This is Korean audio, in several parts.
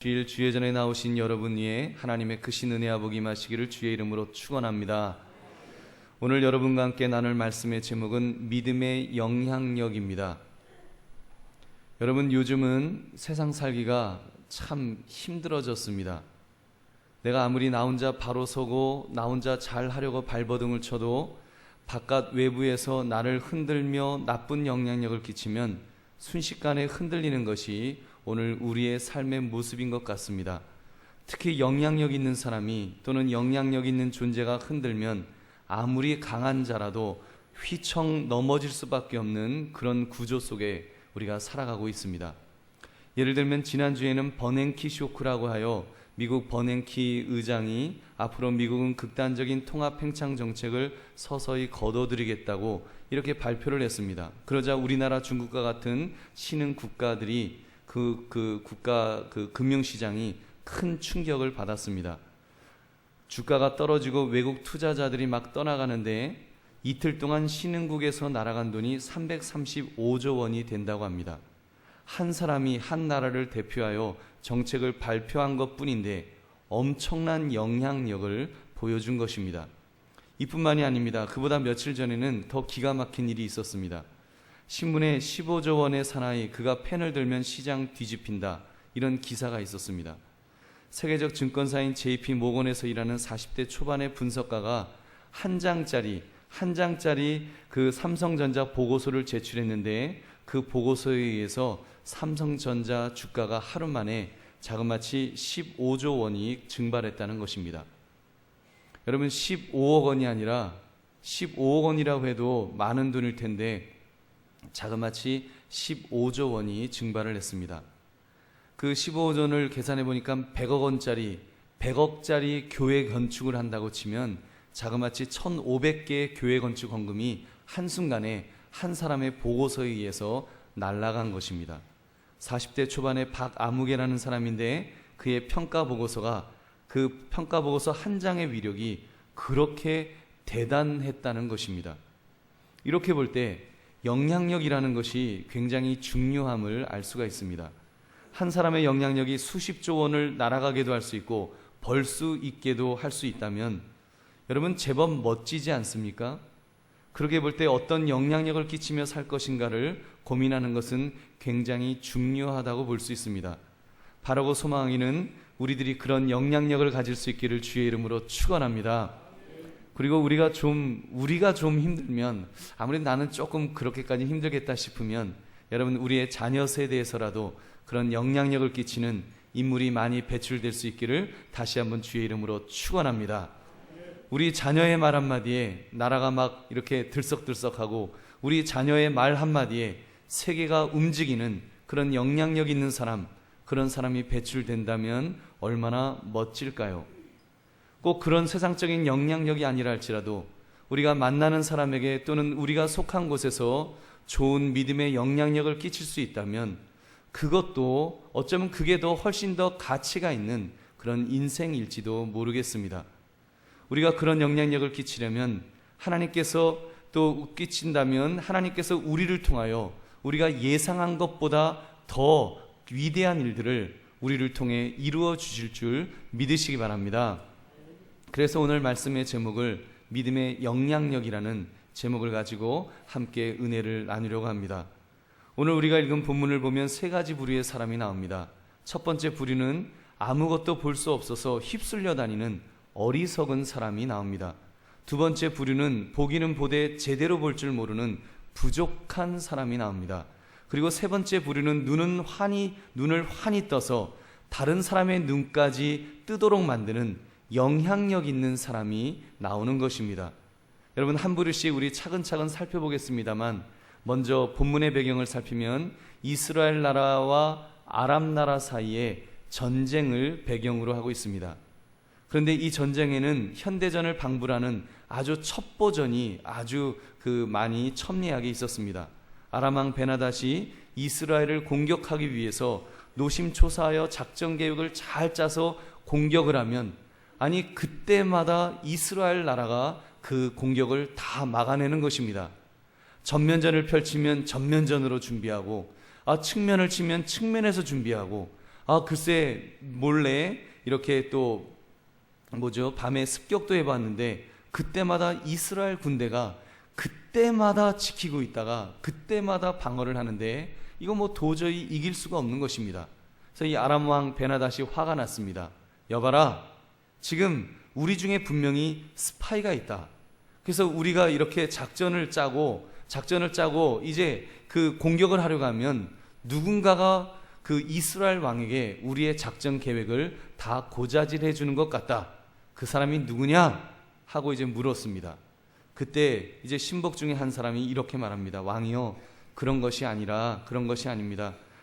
주일 주예전에 나오신 여러분 위에 하나님의 크신 은혜와 복이 임하시기를 주의 이름으로 축원합니다. 오늘 여러분과 함께 나눌 말씀의 제목은 믿음의 영향력입니다. 여러분, 요즘은 세상 살기가 참 힘들어졌습니다. 내가 아무리 나 혼자 바로 서고 나 혼자 잘 하려고 발버둥을 쳐도 바깥 외부에서 나를 흔들며 나쁜 영향력을 끼치면 순식간에 흔들리는 것이 오늘 우리의 삶의 모습인 것 같습니다. 특히 영향력 있는 사람이 또는 영향력 있는 존재가 흔들면 아무리 강한 자라도 휘청 넘어질 수밖에 없는 그런 구조 속에 우리가 살아가고 있습니다. 예를 들면 지난주에는 버냉키 쇼크라고 하여 미국 버냉키 의장이 앞으로 미국은 극단적인 통합 팽창 정책을 서서히 거둬들이겠다고 이렇게 발표를 했습니다. 그러자 우리나라 중국과 같은 신흥 국가들이 국가 금융시장이 큰 충격을 받았습니다. 주가가 떨어지고 외국 투자자들이 막 떠나가는데 이틀 동안 신흥국에서 날아간 돈이 335조 원이 된다고 합니다. 한 사람이 한 나라를 대표하여 정책을 발표한 것뿐인데 엄청난 영향력을 보여준 것입니다. 이뿐만이 아닙니다. 그보다 며칠 전에는 더 기가 막힌 일이 있었습니다. 신문에 15조 원의 사나이 그가 펜을 들면 시장 뒤집힌다, 이런 기사가 있었습니다. 세계적 증권사인 JP 모건에서 일하는 40대 초반의 분석가가 한 장짜리 그 삼성전자 보고서를 제출했는데 그 보고서에 의해서 삼성전자 주가가 하루 만에 자그마치 15조 원이 증발했다는 것입니다. 여러분, 15억 원이 아니라 15억 원이라고 해도 많은 돈일 텐데 자그마치 15조 원이 증발을 했습니다. 그 15조 원을 계산해 보니까 100억짜리 교회 건축을 한다고 치면 자그마치 1,500개의 교회 건축 헌금이 한순간에 한 사람의 보고서에 의해서 날아간 것입니다. 40대 초반의 박아무개라는 사람인데 그의 평가 보고서가 그 평가 보고서 한 장의 위력이 그렇게 대단했다는 것입니다. 이렇게 볼 때 영향력이라는 것이 굉장히 중요함을 알 수가 있습니다. 한 사람의 영향력이 수십조 원을 날아가게도 할 수 있고 벌 수 있게도 할 수 있다면 여러분, 제법 멋지지 않습니까? 그렇게 볼 때 어떤 영향력을 끼치며 살 것인가를 고민하는 것은 굉장히 중요하다고 볼 수 있습니다. 바라고 소망하기는 우리들이 그런 영향력을 가질 수 있기를 주의 이름으로 축원합니다. 그리고 우리가 좀 힘들면, 아무리 나는 조금 그렇게까지 힘들겠다 싶으면 여러분, 우리의 자녀 세대에서라도 그런 영향력을 끼치는 인물이 많이 배출될 수 있기를 다시 한번 주의 이름으로 축원합니다. 우리 자녀의 말 한마디에 나라가 막 이렇게 들썩들썩하고 우리 자녀의 말 한마디에 세계가 움직이는 그런 영향력 있는 사람, 그런 사람이 배출된다면 얼마나 멋질까요? 꼭 그런 세상적인 영향력이 아니라 할지라도 우리가 만나는 사람에게 또는 우리가 속한 곳에서 좋은 믿음의 영향력을 끼칠 수 있다면 그것도 어쩌면 그게 더 훨씬 더 가치가 있는 그런 인생일지도 모르겠습니다. 우리가 그런 영향력을 끼치려면 하나님께서 또 끼친다면 하나님께서 우리를 통하여 우리가 예상한 것보다 더 위대한 일들을 우리를 통해 이루어 주실 줄 믿으시기 바랍니다. 그래서 오늘 말씀의 제목을 믿음의 영향력이라는 제목을 가지고 함께 은혜를 나누려고 합니다. 오늘 우리가 읽은 본문을 보면 세 가지 부류의 사람이 나옵니다. 첫 번째 부류는 아무것도 볼 수 없어서 휩쓸려 다니는 어리석은 사람이 나옵니다. 두 번째 부류는 보기는 보되 제대로 볼 줄 모르는 부족한 사람이 나옵니다. 그리고 세 번째 부류는 눈을 환히 떠서 다른 사람의 눈까지 뜨도록 만드는 영향력 있는 사람이 나오는 것입니다. 여러분, 한 부류씩 우리 차근차근 살펴보겠습니다만 먼저 본문의 배경을 살피면 이스라엘 나라와 아람 나라 사이에 전쟁을 배경으로 하고 있습니다. 그런데 이 전쟁에는 현대전을 방불하는 아주 첩보전이 아주 많이 첨예하게 있었습니다. 아람왕 베나닷이 이스라엘을 공격하기 위해서 노심초사하여 작전 계획을 잘 짜서 공격을 하면 그때마다 이스라엘 나라가 그 공격을 다 막아내는 것입니다. 전면전을 펼치면 전면전으로 준비하고 측면을 치면 측면에서 준비하고 글쎄 몰래 이렇게 또 밤에 습격도 해봤는데 그때마다 이스라엘 군대가 그때마다 지키고 있다가 그때마다 방어를 하는데 이거 도저히 이길 수가 없는 것입니다. 그래서 이 아람 왕 베나닷이 화가 났습니다. 여봐라, 지금 우리 중에 분명히 스파이가 있다. 그래서 우리가 이렇게 작전을 짜고 이제 그 공격을 하려고 하면 누군가가 그 이스라엘 왕에게 우리의 작전 계획을 다 고자질해 주는 것 같다. 그 사람이 누구냐? 하고 이제 물었습니다. 그때 이제 신복 중에 한 사람이 이렇게 말합니다. 왕이요, 그런 것이 아닙니다.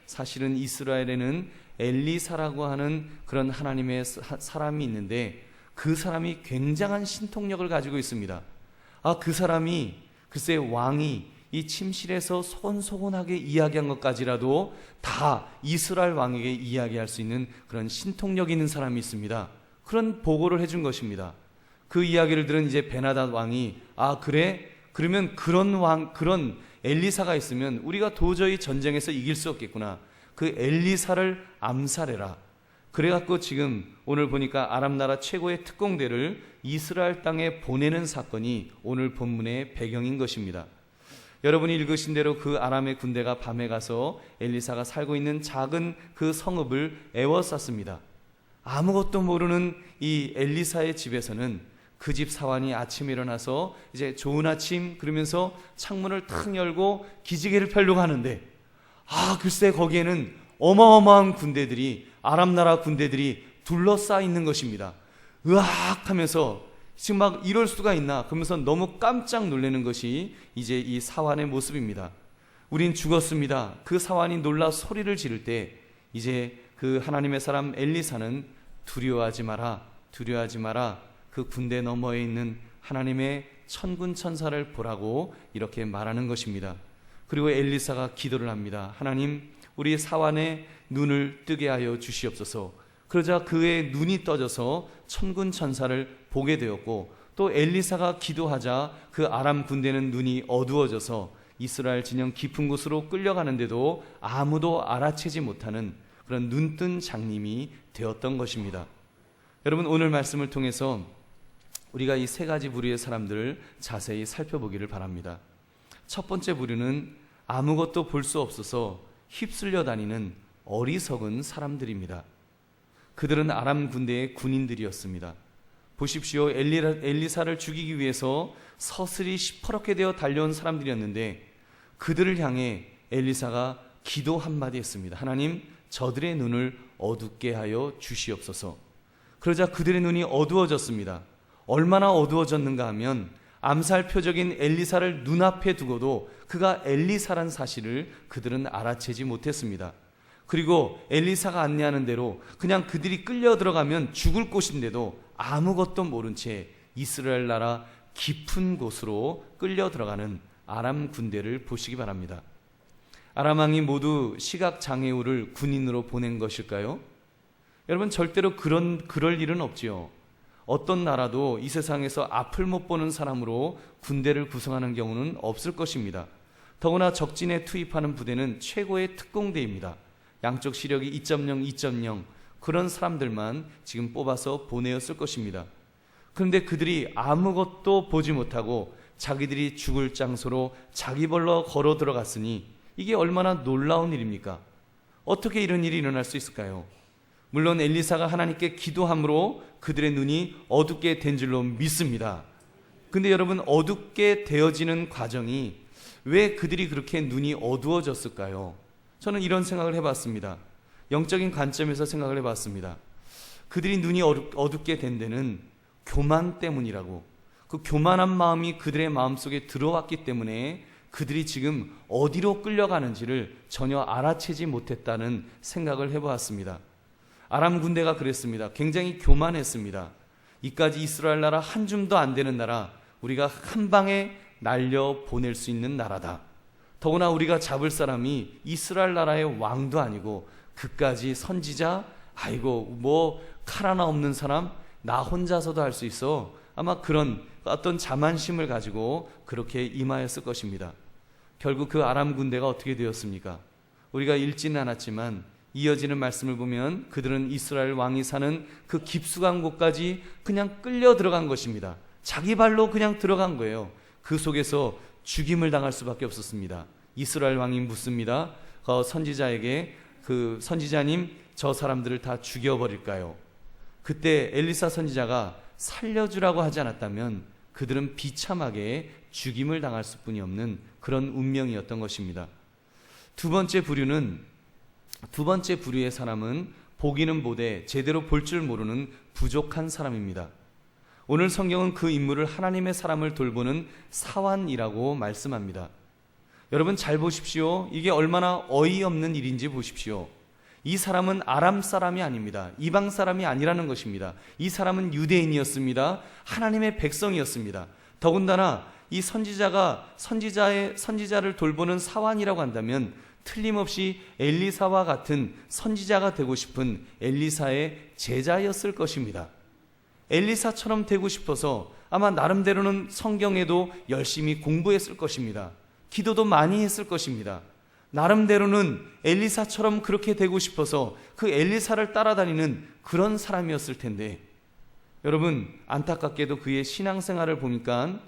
사실은 이스라엘에는 엘리사라고 하는 그런 하나님의 사람이 있는데 그 사람이 굉장한 신통력을 가지고 있습니다. 그 사람이 글쎄 왕이 이 침실에서 소곤소곤하게 이야기한 것까지라도 다 이스라엘 왕에게 이야기할 수 있는 그런 신통력 있는 사람이 있습니다. 그런 보고를 해준 것입니다. 그 이야기를 들은 이제 베나닷 왕이 그래? 그러면 그런 엘리사가 있으면 우리가 도저히 전쟁에서 이길 수 없겠구나. 그 엘리사를 암살해라. 그래갖고 지금 오늘 보니까 아람 나라 최고의 특공대를 이스라엘 땅에 보내는 사건이 오늘 본문의 배경인 것입니다. 여러분이 읽으신 대로 그 아람의 군대가 밤에 가서 엘리사가 살고 있는 작은 그 성읍을 에워쌌습니다. 아무것도 모르는 이 엘리사의 집에서는 그 집 사환이 아침에 일어나서 이제 좋은 아침 그러면서 창문을 탁 열고 기지개를 펴려고 하는데 글쎄 거기에는 어마어마한 군대들이, 아람 나라 군대들이 둘러싸여 있는 것입니다. 으악 하면서 지금 막 이럴 수가 있나 그러면서 너무 깜짝 놀라는 것이 이제 이 사환의 모습입니다. 우린 죽었습니다. 그 사환이 놀라 소리를 지를 때 이제 그 하나님의 사람 엘리사는 두려워하지 마라. 그 군대 너머에 있는 하나님의 천군 천사를 보라고 이렇게 말하는 것입니다. 그리고 엘리사가 기도를 합니다. 하나님, 우리 사환의 눈을 뜨게 하여 주시옵소서. 그러자 그의 눈이 떠져서 천군 천사를 보게 되었고, 또 엘리사가 기도하자 그 아람 군대는 눈이 어두워져서 이스라엘 진영 깊은 곳으로 끌려가는데도 아무도 알아채지 못하는 그런 눈뜬 장님이 되었던 것입니다. 여러분, 오늘 말씀을 통해서 우리가 이 세 가지 부류의 사람들을 자세히 살펴보기를 바랍니다. 첫 번째 부류는 아무것도 볼 수 없어서 휩쓸려 다니는 어리석은 사람들입니다. 그들은 아람 군대의 군인들이었습니다. 보십시오. 엘리사를 죽이기 위해서 서슬이 시퍼렇게 되어 달려온 사람들이었는데 그들을 향해 엘리사가 기도 한마디 했습니다. 하나님, 저들의 눈을 어둡게 하여 주시옵소서. 그러자 그들의 눈이 어두워졌습니다. 얼마나 어두워졌는가 하면 암살 표적인 엘리사를 눈앞에 두고도 그가 엘리사란 사실을 그들은 알아채지 못했습니다. 그리고 엘리사가 안내하는 대로 그냥 그들이 끌려 들어가면 죽을 곳인데도 아무것도 모른 채 이스라엘 나라 깊은 곳으로 끌려 들어가는 아람 군대를 보시기 바랍니다. 아람 왕이 모두 시각장애우를 군인으로 보낸 것일까요? 여러분, 절대로 그럴 일은 없지요. 어떤 나라도 이 세상에서 앞을 못 보는 사람으로 군대를 구성하는 경우는 없을 것입니다. 더구나 적진에 투입하는 부대는 최고의 특공대입니다. 양쪽 시력이 2.0 그런 사람들만 지금 뽑아서 보내었을 것입니다. 그런데 그들이 아무것도 보지 못하고 자기들이 죽을 장소로 자기 벌러 걸어 들어갔으니 이게 얼마나 놀라운 일입니까? 어떻게 이런 일이 일어날 수 있을까요? 물론 엘리사가 하나님께 기도함으로 그들의 눈이 어둡게 된 줄로 믿습니다. 근데 여러분, 어둡게 되어지는 과정이 왜 그들이 그렇게 눈이 어두워졌을까요? 저는 이런 생각을 해봤습니다. 영적인 관점에서 생각을 해봤습니다. 그들이 눈이 어둡게 된 데는 교만 때문이라고, 그 교만한 마음이 그들의 마음속에 들어왔기 때문에 그들이 지금 어디로 끌려가는지를 전혀 알아채지 못했다는 생각을 해보았습니다. 아람 군대가 그랬습니다. 굉장히 교만했습니다. 이까지 이스라엘 나라 한 줌도 안 되는 나라, 우리가 한 방에 날려 보낼 수 있는 나라다. 더구나 우리가 잡을 사람이 이스라엘 나라의 왕도 아니고 그까지 선지자, 칼 하나 없는 사람, 나 혼자서도 할 수 있어. 아마 그런 어떤 자만심을 가지고 그렇게 임하였을 것입니다. 결국 그 아람 군대가 어떻게 되었습니까? 우리가 읽지는 않았지만 이어지는 말씀을 보면 그들은 이스라엘 왕이 사는 그 깊숙한 곳까지 그냥 끌려 들어간 것입니다. 자기 발로 그냥 들어간 거예요. 그 속에서 죽임을 당할 수밖에 없었습니다. 이스라엘 왕이 묻습니다. 선지자에게, 그 선지자님, 저 사람들을 다 죽여버릴까요? 그때 엘리사 선지자가 살려주라고 하지 않았다면 그들은 비참하게 죽임을 당할 수뿐이 없는 그런 운명이었던 것입니다. 두 번째 부류의 사람은 보기는 보되 제대로 볼 줄 모르는 부족한 사람입니다. 오늘 성경은 그 인물을 하나님의 사람을 돌보는 사환이라고 말씀합니다. 여러분 잘 보십시오. 이게 얼마나 어이없는 일인지 보십시오. 이 사람은 아람 사람이 아닙니다. 이방 사람이 아니라는 것입니다. 이 사람은 유대인이었습니다. 하나님의 백성이었습니다. 더군다나 이 선지자를 돌보는 사환이라고 한다면 틀림없이 엘리사와 같은 선지자가 되고 싶은 엘리사의 제자였을 것입니다. 엘리사처럼 되고 싶어서 아마 나름대로는 성경에도 열심히 공부했을 것입니다. 기도도 많이 했을 것입니다. 나름대로는 엘리사처럼 그렇게 되고 싶어서 그 엘리사를 따라다니는 그런 사람이었을 텐데, 여러분 안타깝게도 그의 신앙생활을 보니까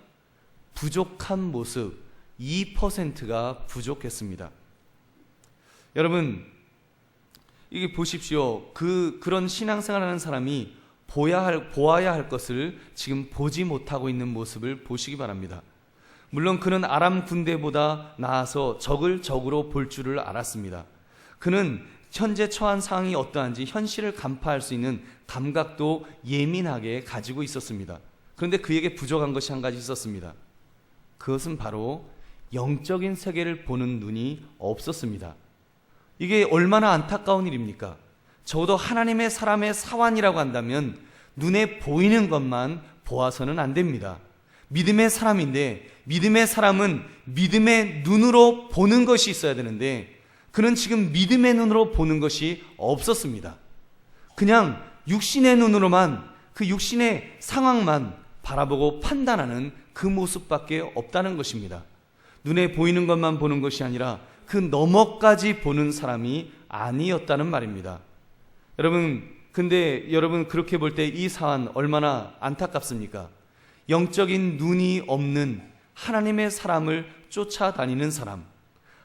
부족한 모습 2%가 부족했습니다. 여러분 이게 보십시오. 그런 신앙생활하는 사람이 보아야 할 것을 지금 보지 못하고 있는 모습을 보시기 바랍니다. 물론 그는 아람 군대보다 나아서 적을 적으로 볼 줄을 알았습니다. 그는 현재 처한 상황이 어떠한지 현실을 간파할 수 있는 감각도 예민하게 가지고 있었습니다. 그런데 그에게 부족한 것이 한 가지 있었습니다. 그것은 바로 영적인 세계를 보는 눈이 없었습니다. 이게 얼마나 안타까운 일입니까? 적어도 하나님의 사람의 사환이라고 한다면 눈에 보이는 것만 보아서는 안 됩니다. 믿음의 사람인데 믿음의 사람은 믿음의 눈으로 보는 것이 있어야 되는데 그는 지금 믿음의 눈으로 보는 것이 없었습니다. 그냥 육신의 눈으로만 그 육신의 상황만 바라보고 판단하는 그 모습밖에 없다는 것입니다. 눈에 보이는 것만 보는 것이 아니라 그 너머까지 보는 사람이 아니었다는 말입니다. 근데 여러분 그렇게 볼 때 이 사안 얼마나 안타깝습니까? 영적인 눈이 없는 하나님의 사람을 쫓아다니는 사람,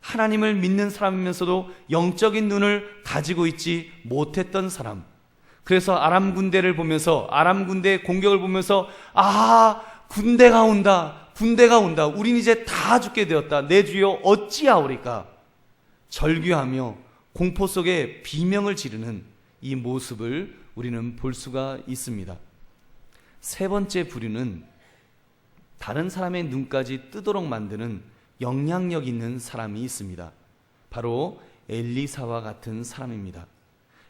하나님을 믿는 사람이면서도 영적인 눈을 가지고 있지 못했던 사람. 그래서 아람 군대를 보면서, 아람 군대의 공격을 보면서 군대가 온다, 군대가 온다, 우린 이제 다 죽게 되었다, 내 주여 어찌하오리까, 절규하며 공포 속에 비명을 지르는 이 모습을 우리는 볼 수가 있습니다. 세 번째 부류는 다른 사람의 눈까지 뜨도록 만드는 영향력 있는 사람이 있습니다. 바로 엘리사와 같은 사람입니다.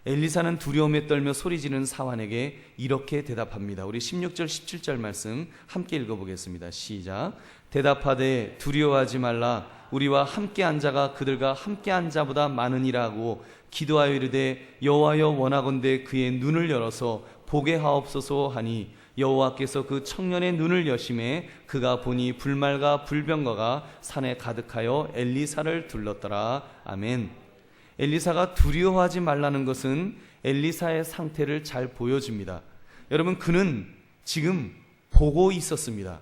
엘리사는 두려움에 떨며 소리지르는 사환에게 이렇게 대답합니다. 우리 16절 17절 말씀 함께 읽어보겠습니다. 시작. 대답하되 두려워하지 말라. 우리와 함께한 자가 그들과 함께한 자보다 많으니라 하고 기도하여 이르되 여호와여 원하건대 그의 눈을 열어서 보게 하옵소서 하니 여호와께서 그 청년의 눈을 여심해 그가 보니 불말과 불병거가 산에 가득하여 엘리사를 둘렀더라. 아멘. 엘리사가 두려워하지 말라는 것은 엘리사의 상태를 잘 보여줍니다. 여러분 그는 지금 보고 있었습니다.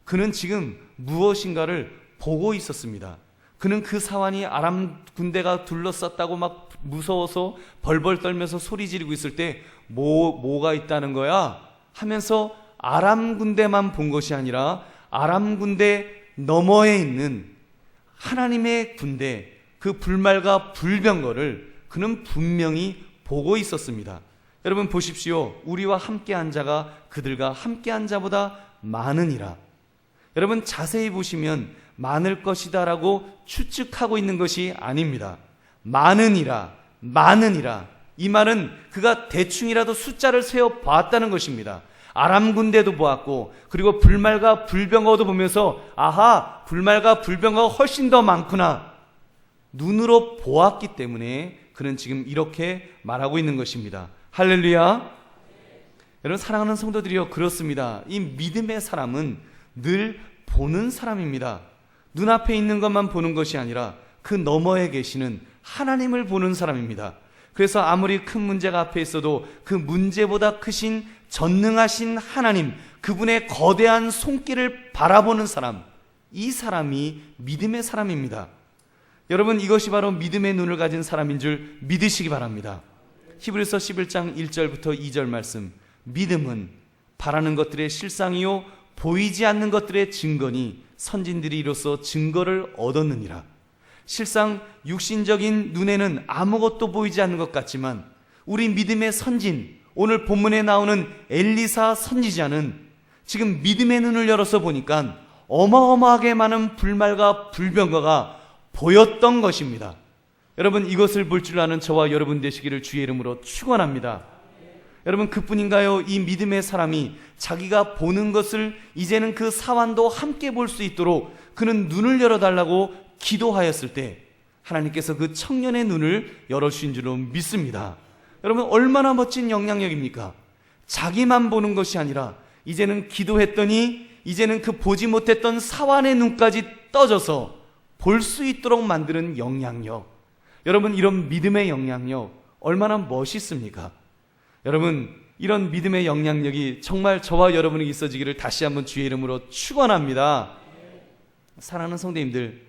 그는 지금 무엇인가를 보고 있었습니다. 그는 그 사환이 아람 군대가 둘러쌌다고 막 무서워서 벌벌 떨면서 소리 지르고 있을 때 뭐가 있다는 거야 하면서 아람 군대만 본 것이 아니라 아람 군대 너머에 있는 하나님의 군대, 그 불말과 불병거를 그는 분명히 보고 있었습니다. 여러분 보십시오. 우리와 함께한 자가 그들과 함께한 자보다 많으니라. 여러분 자세히 보시면 많을 것이다 라고 추측하고 있는 것이 아닙니다. 많으니라, 많으니라. 이 말은 그가 대충이라도 숫자를 세어 봤다는 것입니다. 아람 군대도 보았고 그리고 불말과 불병거도 보면서 불말과 불병거가 훨씬 더 많구나. 눈으로 보았기 때문에 그는 지금 이렇게 말하고 있는 것입니다. 할렐루야. 여러분 사랑하는 성도들이여, 그렇습니다. 이 믿음의 사람은 늘 보는 사람입니다. 눈앞에 있는 것만 보는 것이 아니라 그 너머에 계시는 하나님을 보는 사람입니다. 그래서 아무리 큰 문제가 앞에 있어도 그 문제보다 크신 전능하신 하나님, 그분의 거대한 손길을 바라보는 사람, 이 사람이 믿음의 사람입니다. 여러분, 이것이 바로 믿음의 눈을 가진 사람인 줄 믿으시기 바랍니다. 히브리서 11장 1절부터 2절 말씀, 믿음은 바라는 것들의 실상이요 보이지 않는 것들의 증거니 선진들이 이로써 증거를 얻었느니라. 실상 육신적인 눈에는 아무것도 보이지 않는 것 같지만 우리 믿음의 선진, 오늘 본문에 나오는 엘리사 선지자는 지금 믿음의 눈을 열어서 보니까 어마어마하게 많은 불말과 불병거가 보였던 것입니다. 여러분, 이것을 볼 줄 아는 저와 여러분 되시기를 주의 이름으로 축원합니다. 여러분, 그뿐인가요? 이 믿음의 사람이 자기가 보는 것을 이제는 그 사환도 함께 볼 수 있도록 그는 눈을 열어달라고 기도하였을 때 하나님께서 그 청년의 눈을 열어주신 줄로 믿습니다. 여러분, 얼마나 멋진 영향력입니까? 자기만 보는 것이 아니라 이제는 기도했더니 이제는 그 보지 못했던 사환의 눈까지 떠져서 볼 수 있도록 만드는 영향력. 여러분, 이런 믿음의 영향력 얼마나 멋있습니까? 여러분, 이런 믿음의 영향력이 정말 저와 여러분에게 있어지기를 다시 한번 주의 이름으로 축원합니다. 사랑하는 성도님들,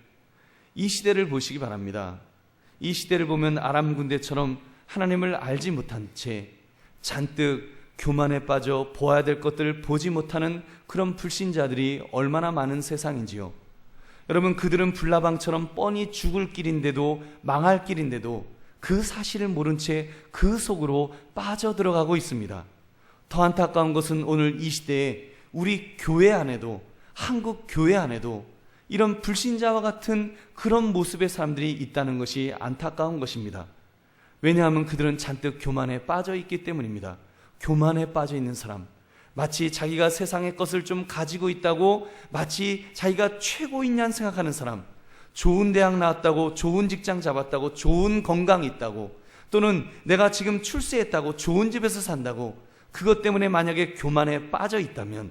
이 시대를 보시기 바랍니다. 이 시대를 보면 아람 군대처럼 하나님을 알지 못한 채 잔뜩 교만에 빠져 보아야 될 것들을 보지 못하는 그런 불신자들이 얼마나 많은 세상인지요. 여러분, 그들은 불나방처럼 뻔히 죽을 길인데도, 망할 길인데도 그 사실을 모른 채 그 속으로 빠져들어가고 있습니다. 더 안타까운 것은 오늘 이 시대에 우리 교회 안에도, 한국 교회 안에도 이런 불신자와 같은 그런 모습의 사람들이 있다는 것이 안타까운 것입니다. 왜냐하면 그들은 잔뜩 교만에 빠져 있기 때문입니다. 교만에 빠져 있는 사람, 마치 자기가 세상의 것을 좀 가지고 있다고, 마치 자기가 최고인 생각하는 사람, 좋은 대학 나왔다고, 좋은 직장 잡았다고, 좋은 건강이 있다고, 또는 내가 지금 출세했다고, 좋은 집에서 산다고, 그것 때문에 만약에 교만에 빠져 있다면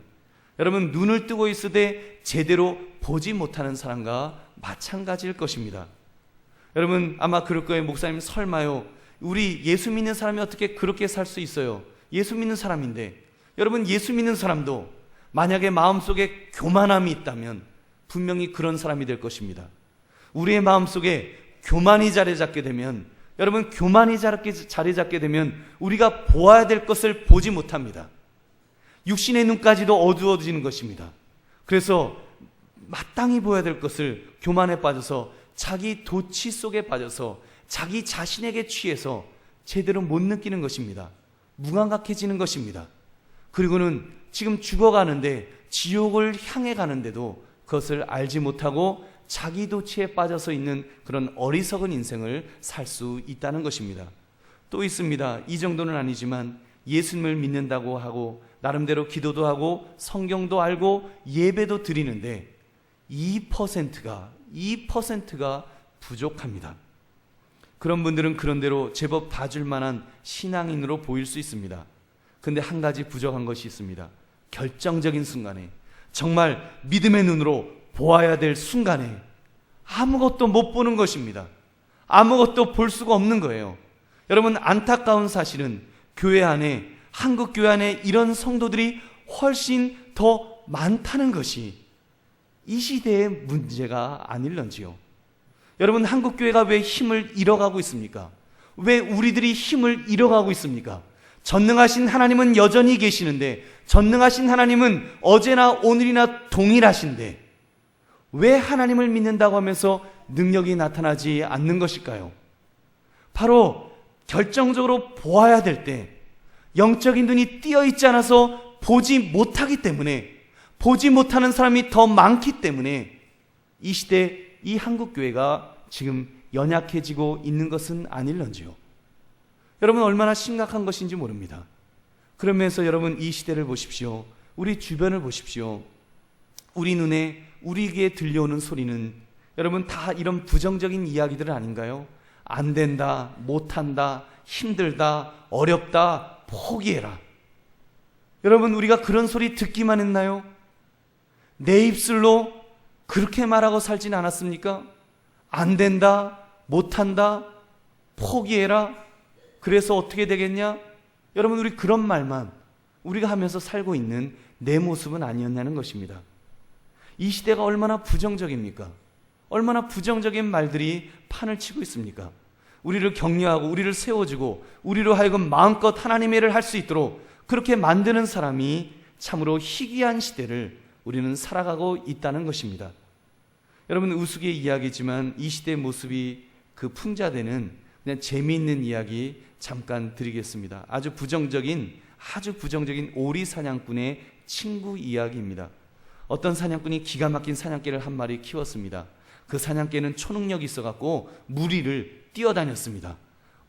여러분, 눈을 뜨고 있으되 제대로 보지 못하는 사람과 마찬가지일 것입니다. 여러분, 아마 그럴 거예요. 목사님, 설마요, 우리 예수 믿는 사람이 어떻게 그렇게 살 수 있어요? 예수 믿는 사람인데. 여러분, 예수 믿는 사람도 만약에 마음속에 교만함이 있다면 분명히 그런 사람이 될 것입니다. 우리의 마음속에 교만이 자리 잡게 되면, 여러분, 교만이 자리 잡게 되면 우리가 보아야 될 것을 보지 못합니다. 육신의 눈까지도 어두워지는 것입니다. 그래서 마땅히 보아야 될 것을 교만에 빠져서 자기 도취 속에 빠져서 자기 자신에게 취해서 제대로 못 느끼는 것입니다. 무감각해지는 것입니다. 그리고는 지금 죽어가는데, 지옥을 향해 가는데도 그것을 알지 못하고 자기 도취에 빠져서 있는 그런 어리석은 인생을 살 수 있다는 것입니다. 또 있습니다. 이 정도는 아니지만 예수님을 믿는다고 하고 나름대로 기도도 하고 성경도 알고 예배도 드리는데 2%가 부족합니다. 그런 분들은 그런대로 제법 봐줄 만한 신앙인으로 보일 수 있습니다. 근데 한 가지 부족한 것이 있습니다. 결정적인 순간에, 정말 믿음의 눈으로 보아야 될 순간에 아무것도 못 보는 것입니다. 아무것도 볼 수가 없는 거예요. 여러분, 안타까운 사실은 교회 안에, 한국 교회 안에 이런 성도들이 훨씬 더 많다는 것이 이 시대의 문제가 아닐런지요. 여러분, 한국 교회가 왜 힘을 잃어가고 있습니까? 왜 우리들이 힘을 잃어가고 있습니까? 전능하신 하나님은 여전히 계시는데, 전능하신 하나님은 어제나 오늘이나 동일하신데 왜 하나님을 믿는다고 하면서 능력이 나타나지 않는 것일까요? 바로 결정적으로 보아야 될 때 영적인 눈이 띄어 있지 않아서 보지 못하기 때문에, 보지 못하는 사람이 더 많기 때문에 이 시대, 이 한국교회가 지금 연약해지고 있는 것은 아닐런지요. 여러분, 얼마나 심각한 것인지 모릅니다. 그러면서 여러분, 이 시대를 보십시오. 우리 주변을 보십시오. 우리 눈에, 우리 귀에 들려오는 소리는 여러분 다 이런 부정적인 이야기들 아닌가요? 안 된다, 못한다, 힘들다, 어렵다, 포기해라. 여러분, 우리가 그런 소리 듣기만 했나요? 내 입술로 그렇게 말하고 살진 않았습니까? 안 된다, 못한다, 포기해라. 그래서 어떻게 되겠냐? 여러분, 우리 그런 말만 우리가 하면서 살고 있는 내 모습은 아니었냐는 것입니다. 이 시대가 얼마나 부정적입니까? 얼마나 부정적인 말들이 판을 치고 있습니까? 우리를 격려하고 우리를 세워주고 우리로 하여금 마음껏 하나님의 일을 할 수 있도록 그렇게 만드는 사람이 참으로 희귀한 시대를 우리는 살아가고 있다는 것입니다. 여러분, 우스갯 이야기지만 이 시대의 모습이 그 풍자되는 그냥 재미있는 이야기 잠깐 드리겠습니다. 아주 부정적인 오리 사냥꾼의 친구 이야기입니다. 어떤 사냥꾼이 기가 막힌 사냥개를 한 마리 키웠습니다. 그 사냥개는 초능력이 있어갖고 무리를 뛰어다녔습니다.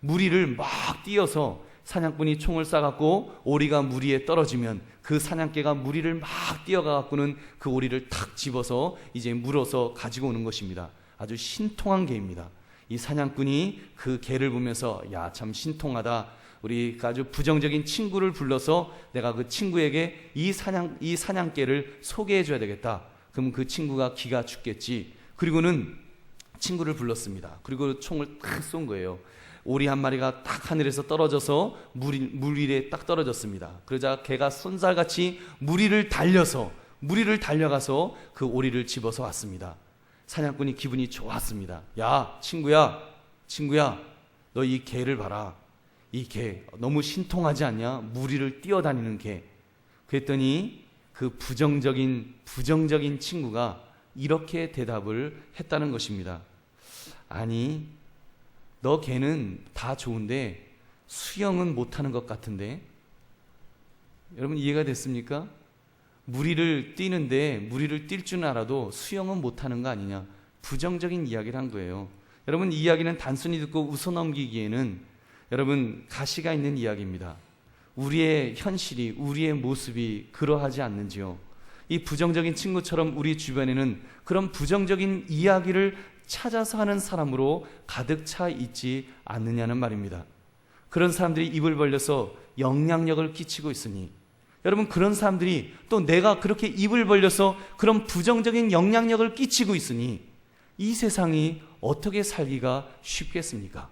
무리를 막 뛰어서 사냥꾼이 총을 쏴갖고 오리가 무리에 떨어지면 그 사냥개가 무리를 막 뛰어가갖고는 그 오리를 탁 집어서 이제 물어서 가지고 오는 것입니다. 아주 신통한 개입니다. 이 사냥꾼이 그 개를 보면서 야, 참 신통하다. 우리 아주 부정적인 친구를 불러서 내가 그 친구에게 이 사냥개를 소개해 줘야 되겠다. 그럼 그 친구가 기가 죽겠지. 그리고는 친구를 불렀습니다. 그리고 총을 탁 쏜 거예요. 오리 한 마리가 딱 하늘에서 떨어져서 물 위에 딱 떨어졌습니다. 그러자 개가 쏜살같이 물 위를 달려가서 그 오리를 집어서 왔습니다. 사냥꾼이 기분이 좋았습니다. 야, 친구야, 너 이 개를 봐라. 이 개 너무 신통하지 않냐? 물 위를 뛰어다니는 개. 그랬더니 그 부정적인 친구가 이렇게 대답을 했다는 것입니다. 아니, 너 개는 다 좋은데 수영은 못하는 것 같은데. 여러분, 이해가 됐습니까? 무리를 뛰는데 무리를 뛸 줄 알아도 수영은 못하는 거 아니냐. 부정적인 이야기를 한 거예요. 여러분, 이 이야기는 단순히 듣고 웃어넘기기에는 여러분 가시가 있는 이야기입니다. 우리의 현실이, 우리의 모습이 그러하지 않는지요. 이 부정적인 친구처럼 우리 주변에는 그런 부정적인 이야기를 찾아서 하는 사람으로 가득 차 있지 않느냐는 말입니다. 그런 사람들이 입을 벌려서 영향력을 끼치고 있으니, 여러분, 그런 사람들이 또 내가 그렇게 입을 벌려서 그런 부정적인 영향력을 끼치고 있으니 이 세상이 어떻게 살기가 쉽겠습니까?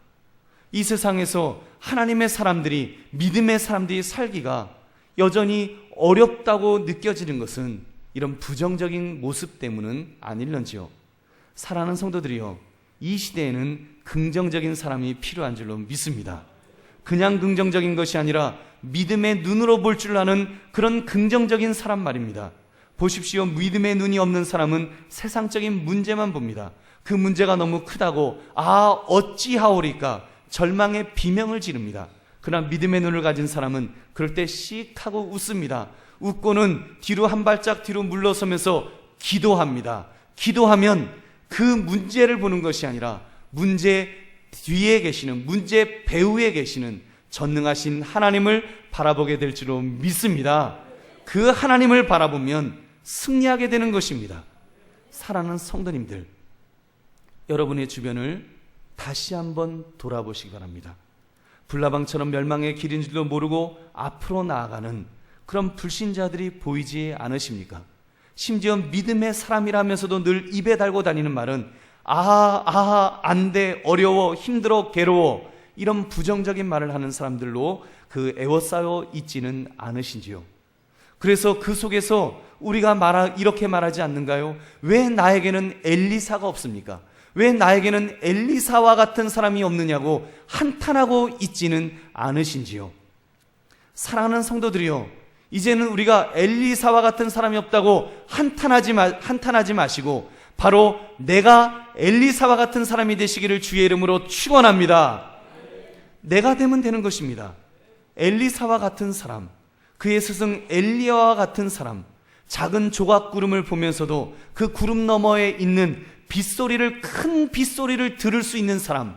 이 세상에서 하나님의 사람들이, 믿음의 사람들이 살기가 여전히 어렵다고 느껴지는 것은 이런 부정적인 모습 때문은 아닐런지요. 사랑하는 성도들이요, 이 시대에는 긍정적인 사람이 필요한 줄로 믿습니다. 그냥 긍정적인 것이 아니라 믿음의 눈으로 볼 줄 아는 그런 긍정적인 사람 말입니다. 보십시오. 믿음의 눈이 없는 사람은 세상적인 문제만 봅니다. 그 문제가 너무 크다고 어찌하오리까 절망의 비명을 지릅니다. 그러나 믿음의 눈을 가진 사람은 그럴 때 씩 하고 웃습니다. 웃고는 뒤로 한 발짝 뒤로 물러서면서 기도합니다. 기도하면 그 문제를 보는 것이 아니라 문제 뒤에 계시는, 문제 배후에 계시는 전능하신 하나님을 바라보게 될 줄로 믿습니다. 그 하나님을 바라보면 승리하게 되는 것입니다. 사랑하는 성도님들, 여러분의 주변을 다시 한번 돌아보시기 바랍니다. 불나방처럼 멸망의 길인 줄도 모르고 앞으로 나아가는 그런 불신자들이 보이지 않으십니까? 심지어 믿음의 사람이라면서도 늘 입에 달고 다니는 말은 안 돼, 어려워, 힘들어, 괴로워, 이런 부정적인 말을 하는 사람들로 그 애워싸여 있지는 않으신지요? 그래서 그 속에서 우리가 이렇게 말하지 않는가요? 왜 나에게는 엘리사가 없습니까? 왜 나에게는 엘리사와 같은 사람이 없느냐고 한탄하고 있지는 않으신지요? 사랑하는 성도들이요, 이제는 우리가 엘리사와 같은 사람이 없다고 한탄하지 마시고 바로 내가 엘리사와 같은 사람이 되시기를 주의 이름으로 축원합니다. 내가 되면 되는 것입니다. 엘리사와 같은 사람, 그의 스승 엘리야와 같은 사람, 작은 조각 구름을 보면서도 그 구름 너머에 있는 큰 빗소리를 들을 수 있는 사람,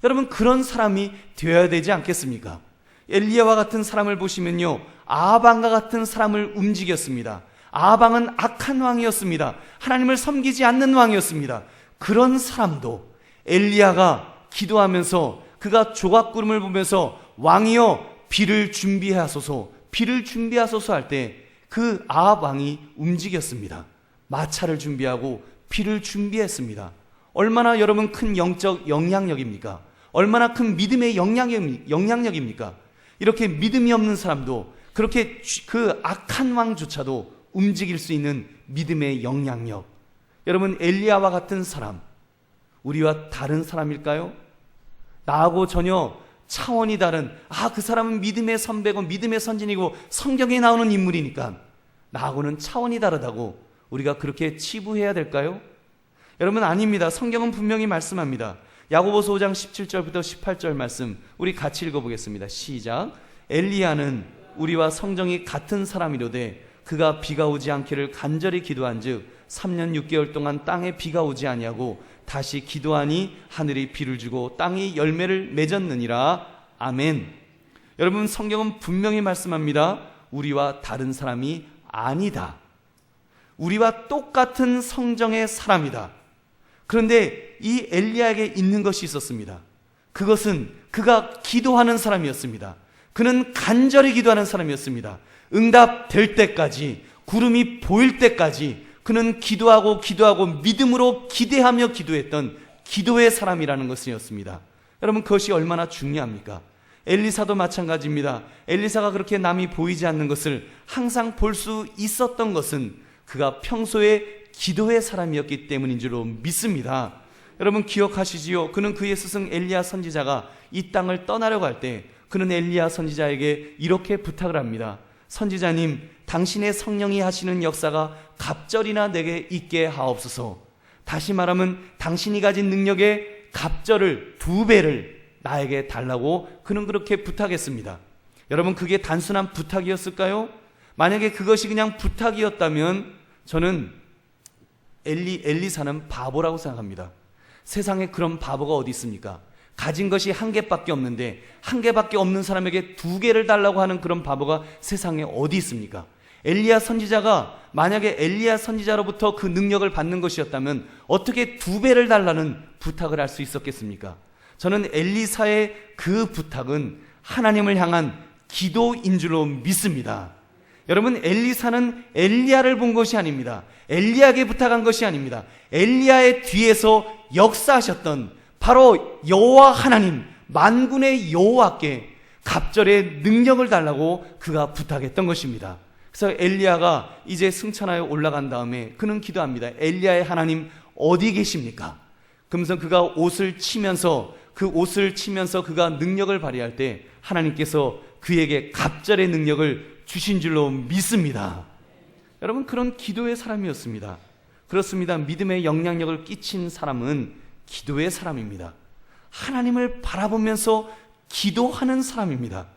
여러분, 그런 사람이 되어야 되지 않겠습니까? 엘리야와 같은 사람을 보시면요, 아하방과 같은 사람을 움직였습니다. 아하방은 악한 왕이었습니다. 하나님을 섬기지 않는 왕이었습니다. 그런 사람도 엘리야가 기도하면서 그가 조각구름을 보면서 왕이여 비를 준비하소서 할 때 그 아합 왕이 움직였습니다. 마차를 준비하고 비를 준비했습니다. 얼마나 여러분 큰 영적 영향력입니까? 얼마나 큰 믿음의 영향력입니까? 이렇게 믿음이 없는 사람도 그렇게 그 악한 왕조차도 움직일 수 있는 믿음의 영향력. 여러분, 엘리야와 같은 사람, 우리와 다른 사람일까요? 나하고 전혀 차원이 다른, 그 사람은 믿음의 선배고 믿음의 선진이고 성경에 나오는 인물이니까 나하고는 차원이 다르다고 우리가 그렇게 치부해야 될까요? 여러분, 아닙니다. 성경은 분명히 말씀합니다. 야고보서 5장 17절부터 18절 말씀 우리 같이 읽어보겠습니다. 시작. 엘리야는 우리와 성정이 같은 사람이로되 그가 비가 오지 않기를 간절히 기도한즉 3년 6개월 동안 땅에 비가 오지 아니하고 다시 기도하니 하늘이 비를 주고 땅이 열매를 맺었느니라. 아멘. 여러분, 성경은 분명히 말씀합니다. 우리와 다른 사람이 아니다. 우리와 똑같은 성정의 사람이다. 그런데 이 엘리야에게 있는 것이 있었습니다. 그것은 그가 기도하는 사람이었습니다. 그는 간절히 기도하는 사람이었습니다. 응답될 때까지, 구름이 보일 때까지 그는 기도하고 믿음으로 기대하며 기도했던 기도의 사람이라는 것이었습니다. 여러분, 그것이 얼마나 중요합니까? 엘리사도 마찬가지입니다. 엘리사가 그렇게 남이 보이지 않는 것을 항상 볼 수 있었던 것은 그가 평소에 기도의 사람이었기 때문인 줄로 믿습니다. 여러분, 기억하시지요? 그는 그의 스승 엘리야 선지자가 이 땅을 떠나려고 할 때 그는 엘리야 선지자에게 이렇게 부탁을 합니다. 선지자님, 당신의 성령이 하시는 역사가 갑절이나 내게 있게 하옵소서. 다시 말하면 당신이 가진 능력의 갑절을 2배를 나에게 달라고 그는 그렇게 부탁했습니다. 여러분, 그게 단순한 부탁이었을까요? 만약에 그것이 그냥 부탁이었다면 저는 엘리사는 바보라고 생각합니다. 세상에 그런 바보가 어디 있습니까? 가진 것이 1개밖에 없는데 1개밖에 없는 사람에게 2개를 달라고 하는 그런 바보가 세상에 어디 있습니까? 엘리야 선지자가 만약에 엘리야 선지자로부터 그 능력을 받는 것이었다면 어떻게 2배를 달라는 부탁을 할 수 있었겠습니까? 저는 엘리사의 그 부탁은 하나님을 향한 기도인 줄로 믿습니다. 여러분, 엘리사는 엘리야를 본 것이 아닙니다. 엘리야에게 부탁한 것이 아닙니다. 엘리야의 뒤에서 역사하셨던 바로 여호와 하나님, 만군의 여호와께 갑절의 능력을 달라고 그가 부탁했던 것입니다. 그래서 엘리야가 이제 승천하여 올라간 다음에 그는 기도합니다. 엘리야의 하나님 어디 계십니까? 그러면서 그가 옷을 치면서 그가 능력을 발휘할 때 하나님께서 그에게 갑절의 능력을 주신 줄로 믿습니다. 여러분, 그런 기도의 사람이었습니다. 그렇습니다. 믿음의 영향력을 끼친 사람은 기도의 사람입니다. 하나님을 바라보면서 기도하는 사람입니다.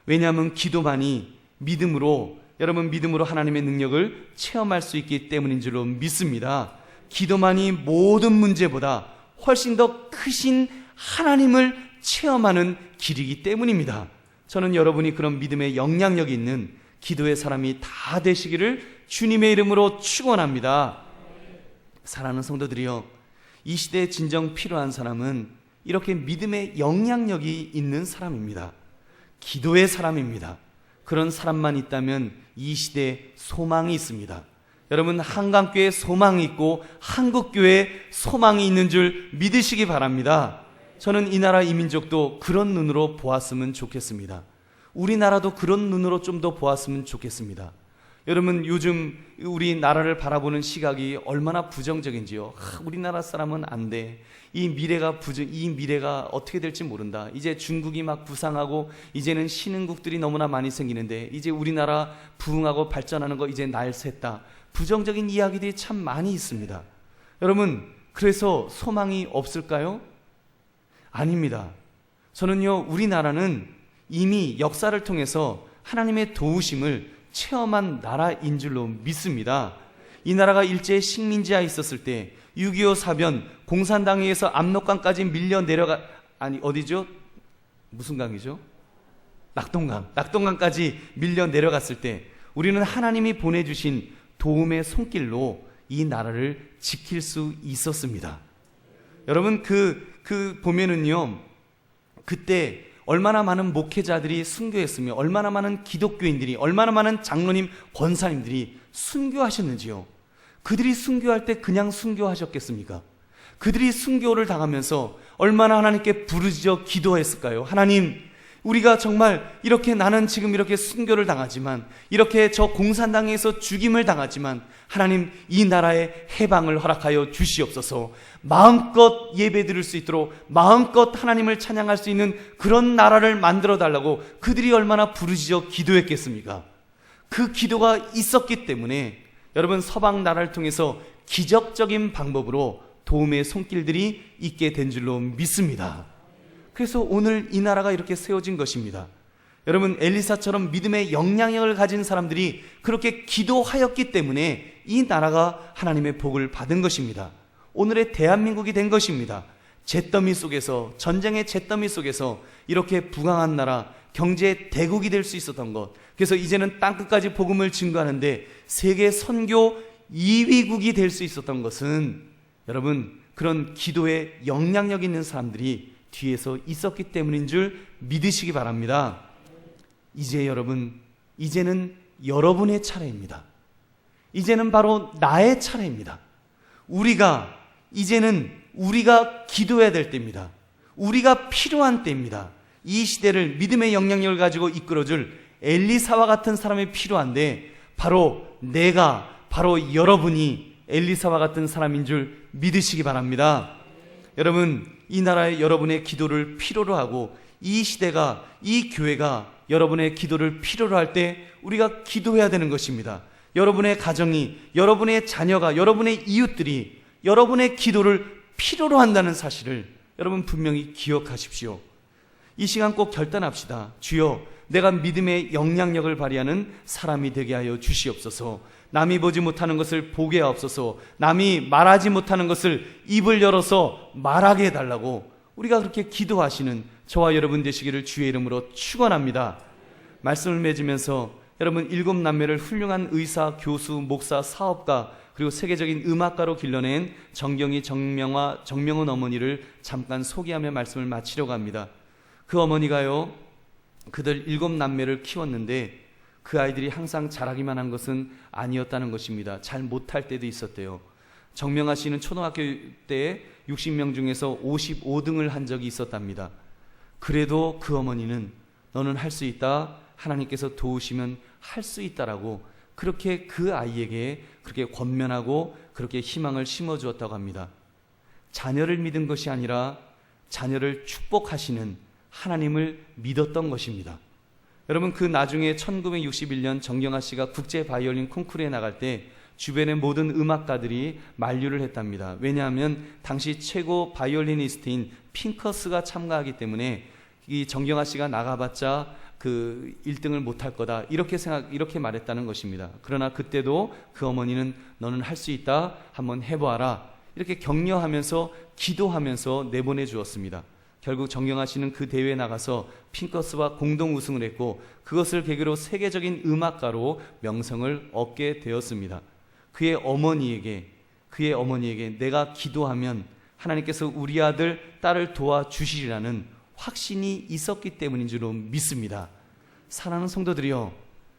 왜냐하면 기도만이 믿음으로 하나님의 능력을 체험할 수 있기 때문인 줄로 믿습니다. 기도만이 모든 문제보다 훨씬 더 크신 하나님을 체험하는 길이기 때문입니다. 저는 여러분이 그런 믿음의 영향력이 있는 기도의 사람이 다 되시기를 주님의 이름으로 축원합니다. 사랑하는 성도들이여, 이 시대에 진정 필요한 사람은 이렇게 믿음의 영향력이 있는 사람입니다. 기도의 사람입니다. 그런 사람만 있다면 이 시대에 소망이 있습니다. 여러분, 한강교회에 소망이 있고 한국교회에 소망이 있는 줄 믿으시기 바랍니다. 저는 이 나라 이 민족도 그런 눈으로 보았으면 좋겠습니다. 우리나라도 그런 눈으로 좀 더 보았으면 좋겠습니다. 여러분, 요즘 우리나라를 바라보는 시각이 얼마나 부정적인지요. 우리나라 사람은 안 돼. 이 미래가 어떻게 될지 모른다. 이제 중국이 막 부상하고 이제는 신흥국들이 너무나 많이 생기는데 이제 우리나라 부흥하고 발전하는 거 이제 날 샜다. 부정적인 이야기들이 참 많이 있습니다. 여러분, 그래서 소망이 없을까요? 아닙니다. 저는요, 우리나라는 이미 역사를 통해서 하나님의 도우심을 체험한 나라인 줄로 믿습니다. 이 나라가 일제 식민지하에 있었을 때 6.25 사변, 공산당에 의해서 압록강까지 밀려 내려가, 어디죠? 무슨 강이죠? 낙동강까지 밀려 내려갔을 때 우리는 하나님이 보내주신 도움의 손길로 이 나라를 지킬 수 있었습니다. 여러분, 보면은요, 그때 얼마나 많은 목회자들이 순교했으며 얼마나 많은 기독교인들이, 얼마나 많은 장로님, 권사님들이 순교하셨는지요. 그들이 순교할 때 그냥 순교하셨겠습니까? 그들이 순교를 당하면서 얼마나 하나님께 부르짖어 기도했을까요? 하나님, 우리가 정말 이렇게 나는 지금 이렇게 순교를 당하지만, 이렇게 저 공산당에서 죽임을 당하지만, 하나님 이 나라에 해방을 허락하여 주시옵소서. 마음껏 예배 드릴 수 있도록, 마음껏 하나님을 찬양할 수 있는 그런 나라를 만들어 달라고 그들이 얼마나 부르짖어 기도했겠습니까? 그 기도가 있었기 때문에 여러분, 서방 나라를 통해서 기적적인 방법으로 도움의 손길들이 있게 된 줄로 믿습니다. 그래서 오늘 이 나라가 이렇게 세워진 것입니다. 여러분, 엘리사처럼 믿음의 영향력을 가진 사람들이 그렇게 기도하였기 때문에 이 나라가 하나님의 복을 받은 것입니다. 오늘의 대한민국이 된 것입니다. 잿더미 속에서, 전쟁의 잿더미 속에서 이렇게 부강한 나라, 경제 대국이 될 수 있었던 것, 그래서 이제는 땅끝까지 복음을 증거하는데 세계 선교 2위국이 될 수 있었던 것은 여러분, 그런 기도에 영향력 있는 사람들이 뒤에서 있었기 때문인 줄 믿으시기 바랍니다. 이제 여러분, 이제는 여러분의 차례입니다. 이제는 바로 나의 차례입니다. 이제는 우리가 기도해야 될 때입니다. 우리가 필요한 때입니다. 이 시대를 믿음의 영향력을 가지고 이끌어줄 엘리사와 같은 사람이 필요한데, 바로 여러분이 엘리사와 같은 사람인 줄 믿으시기 바랍니다. 여러분, 이 나라의 여러분의 기도를 필요로 하고, 이 시대가, 이 교회가 여러분의 기도를 필요로 할 때 우리가 기도해야 되는 것입니다. 여러분의 가정이, 여러분의 자녀가, 여러분의 이웃들이 여러분의 기도를 필요로 한다는 사실을 여러분 분명히 기억하십시오. 이 시간 꼭 결단합시다. 주여, 내가 믿음의 영향력을 발휘하는 사람이 되게 하여 주시옵소서. 남이 보지 못하는 것을 보게 하옵소서. 남이 말하지 못하는 것을 입을 열어서 말하게 해달라고 우리가 그렇게 기도하시는 저와 여러분 되시기를 주의 이름으로 축원합니다. 말씀을 맺으면서 여러분, 7남매를 훌륭한 의사, 교수, 목사, 사업가, 그리고 세계적인 음악가로 길러낸 정경희, 정명은 어머니를 잠깐 소개하며 말씀을 마치려고 합니다. 그 어머니가요, 그들 7남매를 키웠는데 그 아이들이 항상 잘하기만 한 것은 아니었다는 것입니다. 잘 못할 때도 있었대요. 정명아 씨는 초등학교 때 60명 중에서 55등을 한 적이 있었답니다. 그래도 그 어머니는 너는 할 수 있다, 하나님께서 도우시면 할 수 있다라고 그렇게 그 아이에게 그렇게 권면하고 그렇게 희망을 심어주었다고 합니다. 자녀를 믿은 것이 아니라 자녀를 축복하시는 하나님을 믿었던 것입니다. 여러분, 그 나중에 1961년 정경아 씨가 국제 바이올린 콩쿠르에 나갈 때 주변의 모든 음악가들이 만류를 했답니다. 왜냐하면 당시 최고 바이올리니스트인 핑커스가 참가하기 때문에 이 정경아 씨가 나가봤자 그 1등을 못할 거다, 이렇게 말했다는 것입니다. 그러나 그때도 그 어머니는 너는 할 수 있다, 한번 해보아라, 이렇게 격려하면서 기도하면서 내보내 주었습니다. 결국 정경아 씨는 그 대회에 나가서 핑커스와 공동 우승을 했고, 그것을 계기로 세계적인 음악가로 명성을 얻게 되었습니다. 그의 어머니에게 내가 기도하면 하나님께서 우리 아들, 딸을 도와주시리라는 확신이 있었기 때문인 줄로 믿습니다. 사랑하는 성도들이여,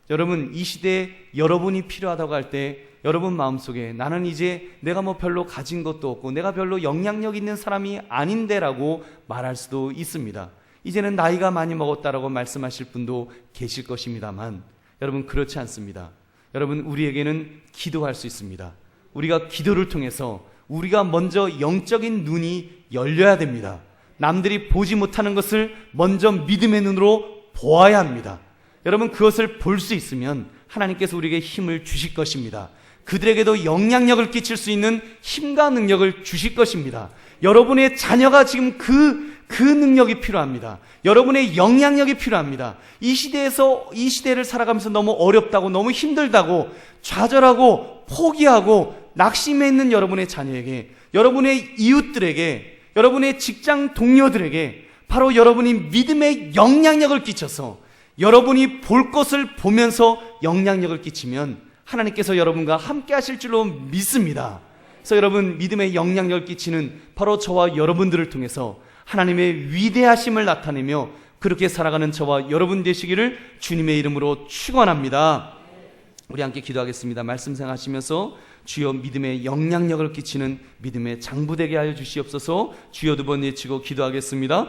여러분, 이 시대에 여러분이 필요하다고 할 때 여러분 마음속에 나는 이제 내가 별로 가진 것도 없고 내가 별로 영향력 있는 사람이 아닌데라고 말할 수도 있습니다. 이제는 나이가 많이 먹었다라고 말씀하실 분도 계실 것입니다만, 여러분, 그렇지 않습니다. 여러분, 우리에게는 기도할 수 있습니다. 우리가 기도를 통해서 우리가 먼저 영적인 눈이 열려야 됩니다. 남들이 보지 못하는 것을 먼저 믿음의 눈으로 보아야 합니다. 여러분, 그것을 볼 수 있으면 하나님께서 우리에게 힘을 주실 것입니다. 그들에게도 영향력을 끼칠 수 있는 힘과 능력을 주실 것입니다. 여러분의 자녀가 지금 그 능력이 필요합니다. 여러분의 영향력이 필요합니다. 이 시대를 살아가면서 너무 어렵다고, 너무 힘들다고 좌절하고 포기하고 낙심해 있는 여러분의 자녀에게, 여러분의 이웃들에게, 여러분의 직장 동료들에게 바로 여러분이 믿음의 영향력을 끼쳐서 여러분이 볼 것을 보면서 영향력을 끼치면 하나님께서 여러분과 함께 하실 줄로 믿습니다. 그래서 여러분, 믿음의 영향력을 끼치는 바로 저와 여러분들을 통해서 하나님의 위대하심을 나타내며 그렇게 살아가는 저와 여러분 되시기를 주님의 이름으로 축원합니다. 우리 함께 기도하겠습니다. 말씀 생각하시면서 주여 믿음의 영향력을 끼치는 믿음의 장부 되게 하여 주시옵소서. 주여 두 번 외치고 기도하겠습니다.